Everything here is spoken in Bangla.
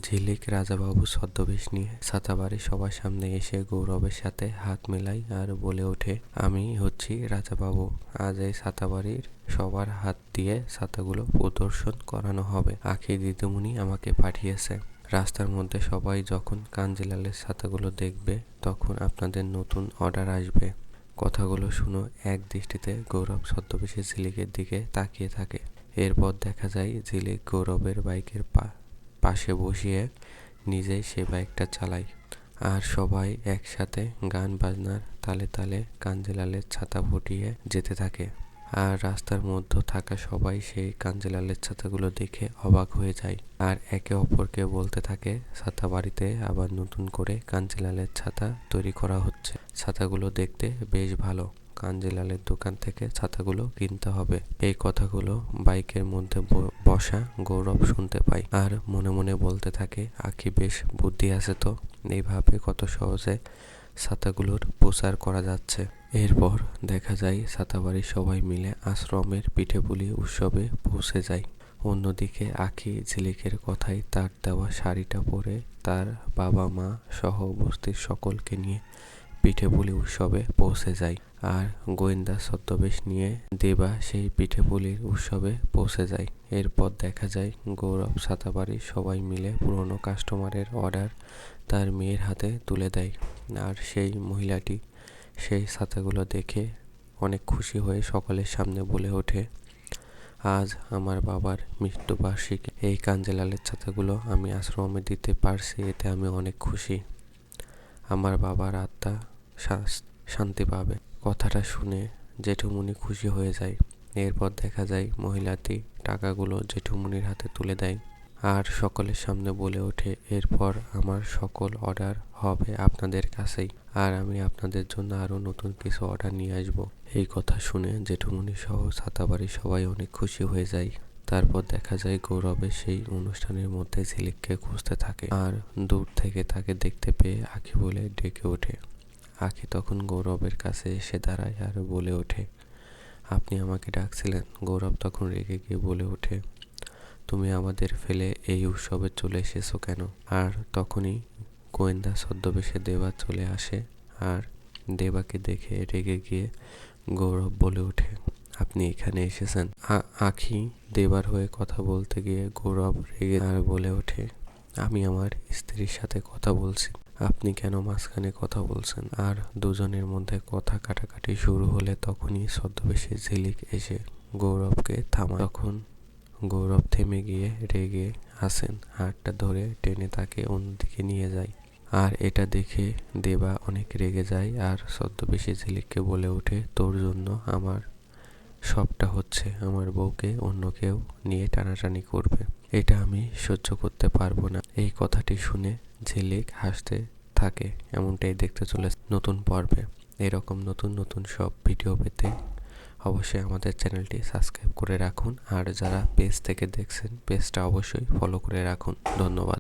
ঝিলিক রাজাবাবু ছদ্মবেশ নিয়ে ছাতাবাড়ি সবার সামনে এসে গৌরবের সাথে হাত মেলায় আর বলে ওঠে, আমি হচ্ছি রাজাবাবু। আজ এই ছাতাবাড়ির সবার হাত দিয়ে ছাতাগুলো প্রদর্শন করানো হবে। আখি দিদিমণি আমাকে পাঠিয়েছে। রাস্তার মধ্যে সবাই যখন কাঞ্জিলালের ছাতাগুলো দেখবে তখন আপনাদের নতুন অর্ডার আসবে। কথাগুলো শুনো এক দৃষ্টিতে গৌরব ছদ্মবেশে ঝিলিকের দিকে তাকিয়ে থাকে। এরপর দেখা যায় ঝিলিক গৌরবের বাইকের পাশে বসিয়ে নিজেই সে বাইকটা চালায়। আর সবাই একসাথে গান বাজনার তালে তালে কাঞ্জিলালের ছাতা ফুটিয়ে যেতে থাকে। আর রাস্তার মধ্যে থাকা সবাই সেই কাঞ্জিলালের ছাতাগুলো দেখে অবাক হয়ে যায় আর একে অপরকে বলতে থাকে, ছাতা বাড়িতে আবার নতুন করে কাঞ্জিলালের ছাতা তৈরি করা হচ্ছে। ছাতাগুলো দেখতে বেশ ভালো। কাঞ্জিলালের দোকান থেকে ছাতাগুলো কিনতে হবে। এই কথাগুলো বাইকের মধ্যে বসা গৌরব শুনতে পায় আর মনে মনে বলতে থাকে, আখি বেশ বুদ্ধি আছে তো, এইভাবে কত সহজে ছাতাগুলোর প্রচার করা যাচ্ছে। এরপর দেখা যায় ছাতাবাড়ির সবাই মিলে আশ্রমের পিঠেপুলি উৎসবে পৌঁছে যায়। অন্যদিকে আখি ঝিলিকের কথায় তার দেওয়া শাড়িটা পরে তার বাবা মা সহ বস্তির সকলকে নিয়ে পিঠেপুলি উৎসবে পৌঁছে যায়। আর গোয়েন্দা ছদ্মবেশ নিয়ে দেবা সেই পিঠেপুলির উৎসবে পৌঁছে যায়। এরপর দেখা যায় গৌরব ছাতাবাড়ির সবাই মিলে পুরনো কাস্টমারের অর্ডার তার মেয়ের হাতে তুলে দেয়। আর সেই মহিলাটি সেই ছাতাগুলো দেখে অনেক খুশি হয়ে সকলের সামনে বলে ওঠে, আজ আমার বাবার মৃত্যুবার্ষিকী। এই কাঞ্জিলালের ছাতাগুলো আমি আশ্রমে দিতে পারছি, এতে আমি অনেক খুশি। আমার বাবার আত্মা শান্তি পাবে। কথাটা শুনে জেঠুমনি খুশি হয়ে যায়। এরপর দেখা যায় মহিলাটি টাকাগুলো জেঠুমনির হাতে তুলে দেয় আর সকলের সামনে বলে ওঠে, এরপর আমার সকল অর্ডার হবে আপনাদের কাছেই, আর আমি আপনাদের জন্য আরো নতুন কিছু অর্ডার নিয়ে আসবো। এই কথা শুনে জেঠুমনি সহ ছাতাবাড়ির সবাই অনেক খুশি হয়ে যায়। তারপর দেখা যায় গৌরবের সেই অনুষ্ঠানের মধ্যে ঝিলিককে খুঁজতে থাকে আর দূর থেকে তাকে দেখতে পেয়ে আখি বলে ডেকে ওঠে। আখি তখন গৌরবের কাছে এসে দাঁড়ায় আর বলে ওঠে, আপনি আমাকে ডাকছিলেন? গৌরব তখন রেগে গিয়ে বলে ওঠে, তুমি আমাদের ফেলে এই উৎসবে চলে এসেছো কেন? আর তখনই গোয়েন্দা ছদ্মবেশে দেবা চলে আসে আর দেবাকে দেখে রেগে গিয়ে গৌরব বলে ওঠে, আপনি এখানে এসেছেন? আখি দেবার হয়ে কথা বলতে গিয়ে গৌরব রেগে আর বলে ওঠে, আমি আমার স্ত্রীর সাথে কথা বলছি, আপনি কেন মাঝখানে কথা বলছেন? আর দুজনের মধ্যে কথা কাটাকাটি শুরু হলে তখনই ছদ্মবেশে ঝিলিক এসে গৌরবকে থামায়। তখন গৌরব থেমে গিয়ে রেগে আসেন হাতটা ধরে টেনে তাকে অন্যদিকে নিয়ে যায়। আর এটা দেখে দেবা অনেক রেগে যায় আর ছদ্মবেশে ঝিলিককে বলে ওঠে, তোর জন্য আমার সবটা হচ্ছে, আমার বউকে অন্য কেউ নিয়ে টানাটানি করবে, এটা আমি সহ্য করতে পারবো না। এই কথাটি শুনে ঝিলিক হাসতে থাকে। এমনটাই দেখতে চলে নতুন পর্বে। এরকম নতুন নতুন সব ভিডিও পেতে অবশ্যই আমাদের চ্যানেলটি সাবস্ক্রাইব করে রাখুন আর যারা পেজ থেকে দেখছেন পেজটা অবশ্যই ফলো করে রাখুন। ধন্যবাদ।